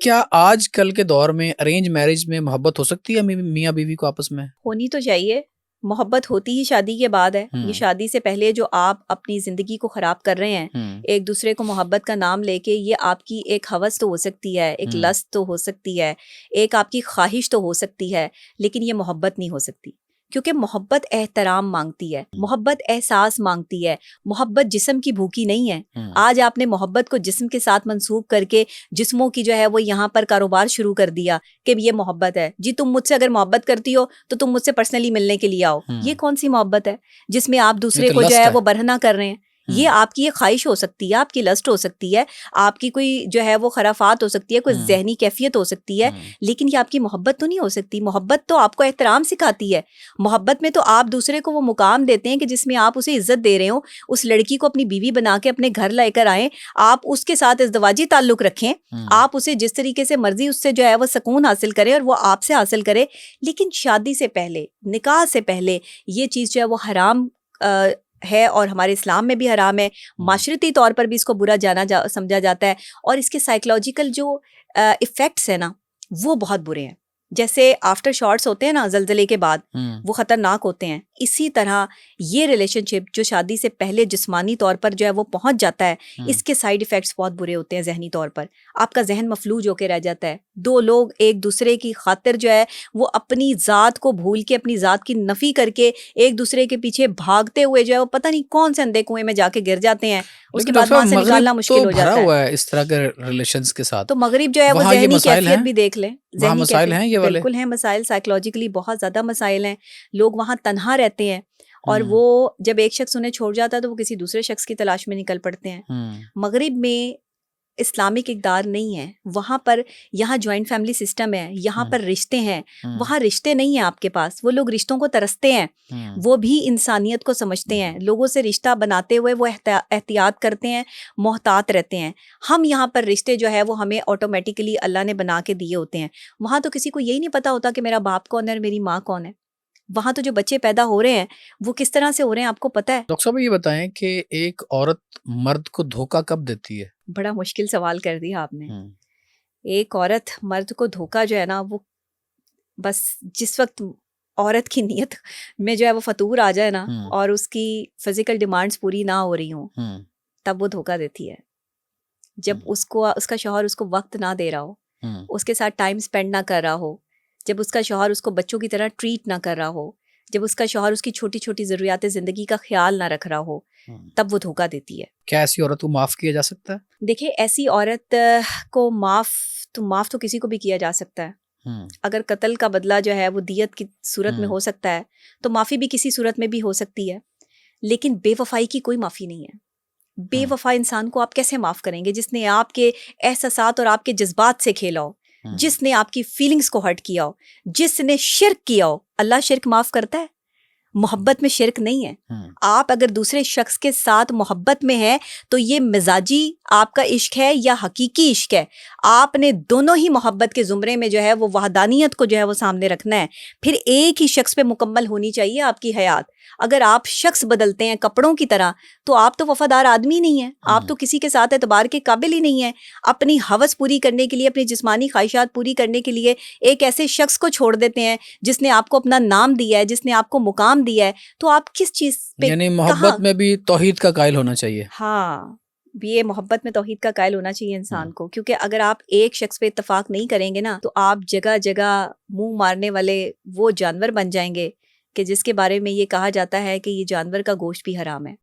کیا آج کل کے دور میں ارینج میرج میں محبت ہو سکتی ہے میاں بیوی کو آپس میں؟ ہونی تو چاہیے. محبت ہوتی ہی شادی کے بعد ہے. یہ شادی سے پہلے جو آپ اپنی زندگی کو خراب کر رہے ہیں ایک دوسرے کو محبت کا نام لے کے، یہ آپ کی ایک ہوس تو ہو سکتی ہے، ایک لست تو ہو سکتی ہے، ایک آپ کی خواہش تو ہو سکتی ہے، لیکن یہ محبت نہیں ہو سکتی. کیونکہ محبت احترام مانگتی ہے، محبت احساس مانگتی ہے، محبت جسم کی بھوکی نہیں ہے. آج آپ نے محبت کو جسم کے ساتھ منسوب کر کے جسموں کی جو ہے وہ یہاں پر کاروبار شروع کر دیا کہ یہ محبت ہے. جی تم مجھ سے اگر محبت کرتی ہو تو تم مجھ سے پرسنلی ملنے کے لیے آؤ. یہ کون سی محبت ہے جس میں آپ دوسرے کو جو ہے وہ برہنہ کر رہے ہیں؟ یہ آپ کی ایک خواہش ہو سکتی ہے، آپ کی لسٹ ہو سکتی ہے، آپ کی کوئی جو ہے وہ خرافات ہو سکتی ہے، کوئی ذہنی کیفیت ہو سکتی ہے، لیکن یہ آپ کی محبت تو نہیں ہو سکتی. محبت تو آپ کو احترام سکھاتی ہے. محبت میں تو آپ دوسرے کو وہ مقام دیتے ہیں کہ جس میں آپ اسے عزت دے رہے ہو. اس لڑکی کو اپنی بیوی بنا کے اپنے گھر لے کر آئیں، آپ اس کے ساتھ ازدواجی تعلق رکھیں، آپ اسے جس طریقے سے مرضی اس سے جو ہے وہ سکون حاصل کریں اور وہ آپ سے حاصل کرے. لیکن شادی سے پہلے، نکاح سے پہلے یہ چیز جو ہے وہ حرام ہے، اور ہمارے اسلام میں بھی حرام ہے. معاشرتی طور پر بھی اس کو برا سمجھا جاتا ہے، اور اس کے سائیکلوجیکل جو ایفیکٹس ہیں نا وہ بہت برے ہیں. جیسے آفٹر شارٹس ہوتے ہیں نا زلزلے کے بعد، وہ خطرناک ہوتے ہیں. اسی طرح یہ ریلیشن شپ جو شادی سے پہلے جسمانی طور پر جو ہے وہ پہنچ جاتا ہے، اس کے سائیڈ ایفیکٹس بہت برے ہوتے ہیں. ذہنی طور پر آپ کا ذہن مفلوج ہو کے رہ جاتا ہے. دو لوگ ایک دوسرے کی خاطر جو ہے وہ اپنی ذات کو بھول کے، اپنی ذات کی نفی کر کے ایک دوسرے کے پیچھے بھاگتے ہوئے جو ہے وہ پتہ نہیں کون سے اندھے کنویں میں جا کے گر جاتے ہیں. اس کے بعد وہاں سے نکالنا مشکل ہو جاتا ہے. اس طرح کے ریلیشنز کے ساتھ تو مغرب جو ہے وہ ذہنی کیفیت بھی دیکھ لیں. ذہنی مسائل ہیں یہ والے، بالکل ہیں مسائل. سائیکولوجیکلی بہت زیادہ مسائل ہیں. لوگ وہاں تنہا رہتے ہیں، اور وہ جب ایک شخص انہیں چھوڑ جاتا ہے تو وہ کسی دوسرے شخص کی تلاش میں نکل پڑتے ہیں. مغرب میں اسلامک اقدار نہیں ہے. وہاں پر، یہاں جوائنٹ فیملی سسٹم ہے، یہاں پر رشتے ہیں. وہاں رشتے نہیں ہیں آپ کے پاس. وہ لوگ رشتوں کو ترستے ہیں، وہ بھی انسانیت کو سمجھتے ہیں. لوگوں سے رشتہ بناتے ہوئے وہ احتیاط کرتے ہیں، محتاط رہتے ہیں. ہم یہاں پر رشتے جو ہے وہ ہمیں آٹومیٹیکلی اللہ نے بنا کے دیے ہوتے ہیں. وہاں تو کسی کو یہی نہیں پتا ہوتا کہ میرا باپ کون ہے اور میری ماں کون ہے. وہاں تو جو بچے پیدا ہو رہے ہیں وہ کس طرح سے ہو رہے ہیں آپ کو پتا ہے؟ ڈاکٹر صاحب یہ بتائیں کہ ایک عورت مرد کو دھوکہ کب دیتی ہے؟ بڑا مشکل سوال کر دیا آپ نے. ایک عورت مرد کو دھوکہ جو ہے نا، وہ بس جس وقت عورت کی نیت میں جو ہے وہ فطور آ جائے نا، اور اس کی فزیکل ڈیمانڈز پوری نہ ہو رہی ہوں، تب وہ دھوکہ دیتی ہے. جب اس کا شوہر اس کو وقت نہ دے رہا ہو، اس کے ساتھ ٹائم سپینڈ نہ کر رہا ہو، جب اس کا شوہر اس کو بچوں کی طرح ٹریٹ نہ کر رہا ہو، جب اس کا شوہر اس کی چھوٹی چھوٹی ضروریات زندگی کا خیال نہ رکھ رہا ہو، تب وہ دھوکہ دیتی ہے. کیا ایسی عورت کو معاف کیا جا سکتا ہے؟ دیکھیں، ایسی عورت کو معاف تو کسی کو بھی کیا جا سکتا ہے. اگر قتل کا بدلہ جو ہے وہ دیت کی صورت میں ہو سکتا ہے تو معافی بھی کسی صورت میں بھی ہو سکتی ہے. لیکن بے وفائی کی کوئی معافی نہیں ہے. بے وفا انسان کو آپ کیسے معاف کریں گے جس نے آپ کے احساسات اور آپ کے جذبات سے کھیلا ہو، جس نے آپ کی فیلنگز کو ہرٹ کیا ہو، جس نے شرک کیا ہو؟ اللہ شرک معاف کرتا ہے؟ محبت میں شرک نہیں ہے. آپ اگر دوسرے شخص کے ساتھ محبت میں ہیں تو یہ مزاجی آپ کا عشق ہے یا حقیقی عشق ہے؟ آپ نے دونوں ہی محبت کے زمرے میں جو ہے وہ وحدانیت کو جو ہے وہ سامنے رکھنا ہے. پھر ایک ہی شخص پہ مکمل ہونی چاہیے آپ کی حیات. اگر آپ شخص بدلتے ہیں کپڑوں کی طرح تو آپ تو وفادار آدمی نہیں ہیں. آپ تو کسی کے ساتھ اعتبار کے قابل ہی نہیں ہیں. اپنی ہوس پوری کرنے کے لیے، اپنی جسمانی خواہشات پوری کرنے کے لیے ایک ایسے شخص کو چھوڑ دیتے ہیں جس نے آپ کو اپنا نام دیا ہے، جس نے آپ کو مقام دیا ہے. تو آپ کس چیز پہ، یعنی محبت میں بھی توحید کا قائل ہونا چاہیے. ہاں، یہ محبت میں توحید کا قائل ہونا چاہیے انسان کو. کیونکہ اگر آپ ایک شخص پہ اتفاق نہیں کریں گے نا تو آپ جگہ جگہ منہ مارنے والے وہ جانور بن جائیں گے کہ جس کے بارے میں یہ کہا جاتا ہے کہ یہ جانور کا گوشت بھی حرام ہے.